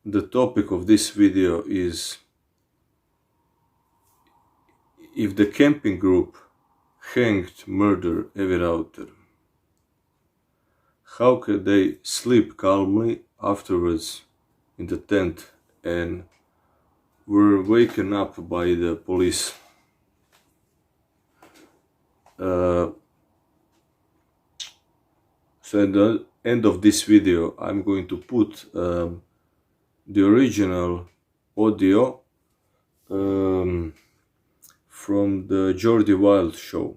The topic of this video is: if the camping group hanged murder Evi Rauter, how could they sleep calmly afterwards in the tent and were waken up by the police? So at the end of this video, I'm going to put the original audio from the Jordi Wild show.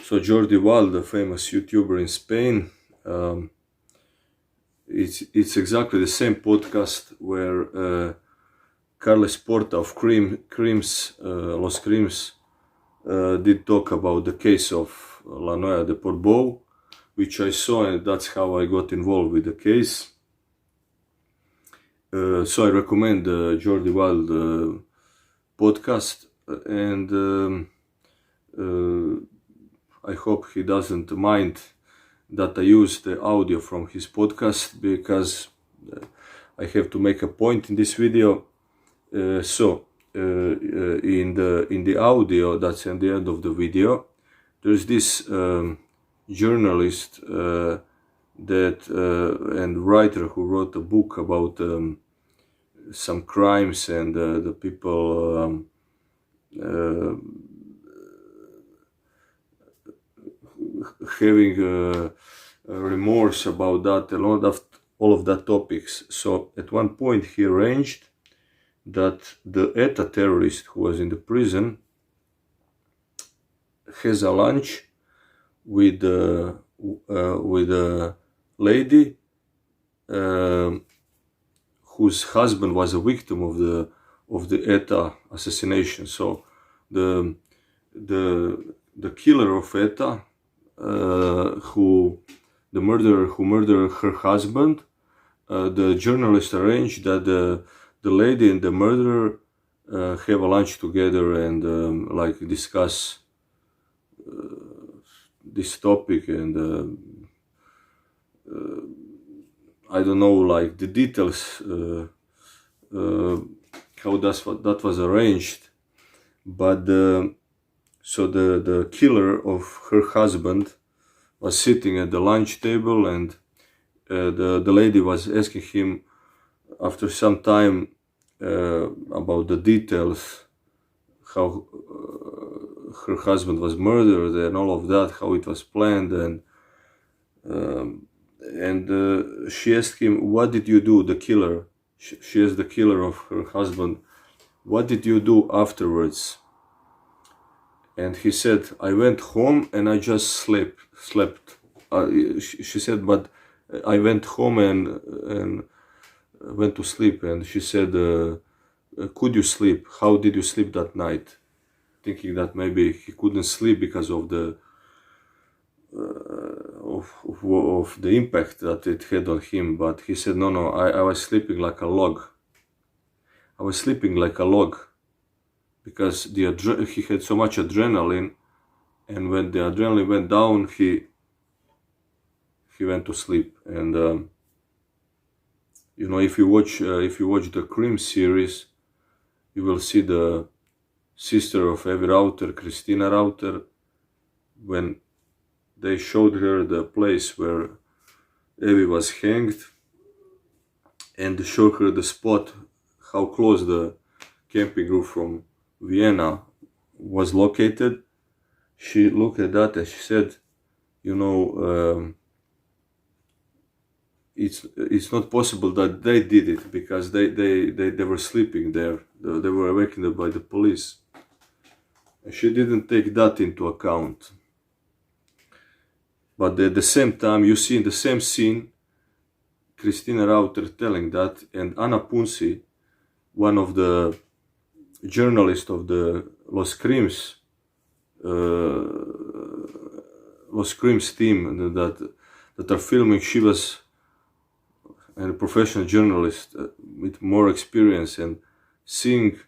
So Jordi Wild, a famous YouTuber in Spain, it's exactly the same podcast where Carles Porta of Los Crims did talk about the case of La Noia de Portbou, which I saw, and that's how I got involved with the case. So I recommend the Jordi Wild podcast, and I hope he doesn't mind that I use the audio from his podcast, because I have to make a point in this video. In the audio that's at the end of the video, there's this journalist and writer who wrote a book about some crimes and the people having remorse about that, and all of that topics. So at one point he arranged that the ETA terrorist who was in the prison has a lunch with a lady whose husband was a victim of the ETA assassination. So the killer of ETA, who murdered her husband, the journalist arranged that the lady and the murderer have a lunch together and like discuss this topic, and I don't know, like the details how that was arranged, but so the killer of her husband was sitting at the lunch table, and the lady was asking him after some time about the details, how her husband was murdered and all of that, how it was planned, and she asked him, "What did you do?" The killer, she asked the killer of her husband, "What did you do afterwards?" And he said, "I went home and I just slept." She said, "But I went home and went to sleep." And she said, "Could you sleep? How did you sleep that night?" Thinking that maybe he couldn't sleep because of the of the impact that it had on him. But he said, no, I was sleeping like a log. I was sleeping like a log because he had so much adrenaline, and when the adrenaline went down, he went to sleep. And you know, if you watch the Crime series, you will see the sister of Evi Rauter, Christina Rauter, when they showed her the place where Evi was hanged, and showed her the spot, how close the camping group from Vienna was located. She looked at that and she said, you know, it's not possible that they did it, because they were sleeping there. They were awakened by the police. And she didn't take that into account. But at the same time, you see in the same scene Christina Rauter telling that, and Anna Punsi, one of the journalists of the Los Crims team that are filming, she was a professional journalist with more experience, and seeing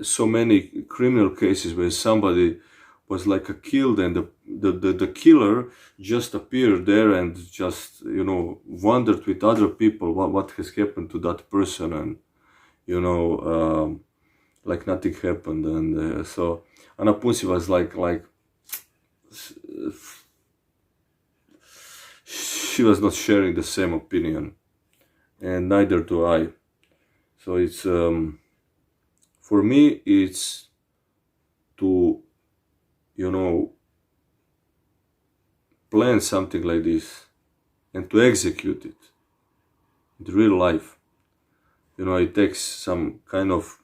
so many criminal cases where somebody was like killed and the killer just appeared there and just, you know, wondered with other people what has happened to that person, and, you know, like nothing happened. And so Anna Punsi was like she was not sharing the same opinion, and neither do I. So it's for me, it's to, you know, plan something like this and to execute it in real life. You know, it takes some kind of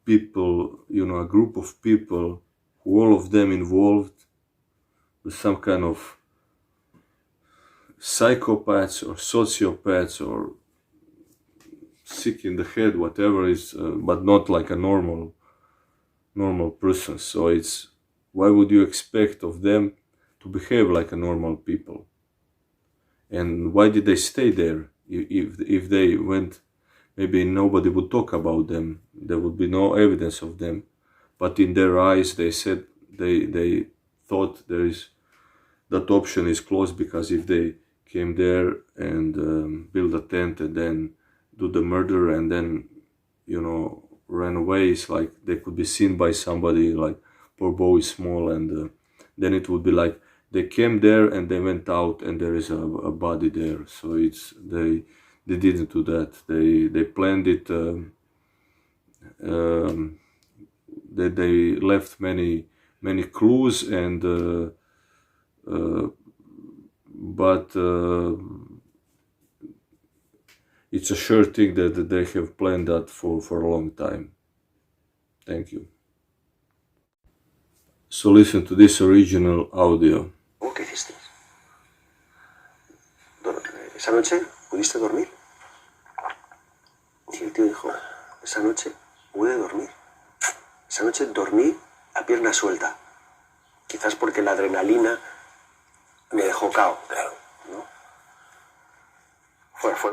people, you know, a group of people who all of them involved with some kind of psychopaths or sociopaths or sick in the head, whatever is, but not like a normal person. So it's, why would you expect of them to behave like a normal people? And why did they stay there? If they went, maybe nobody would talk about them. There would be no evidence of them. But in their eyes, they said they thought there is, that option is closed, because if they came there and build a tent and then do the murder and then, you know, ran away, it's like they could be seen by somebody, like poor boy is small, and then it would be like they came there and they went out and there is a body there. So it's, they didn't do that. They planned it. They left many clues, and but it's a sure thing that they have planned that for a long time. Thank you. So listen to this original audio. ¿Qué hiciste? ¿Esa noche pudiste dormir? Y el tío dijo, esa noche pude dormir. Esa noche dormí a pierna suelta. Quizás porque la adrenalina me dejó cao. Claro. ¿No? Fue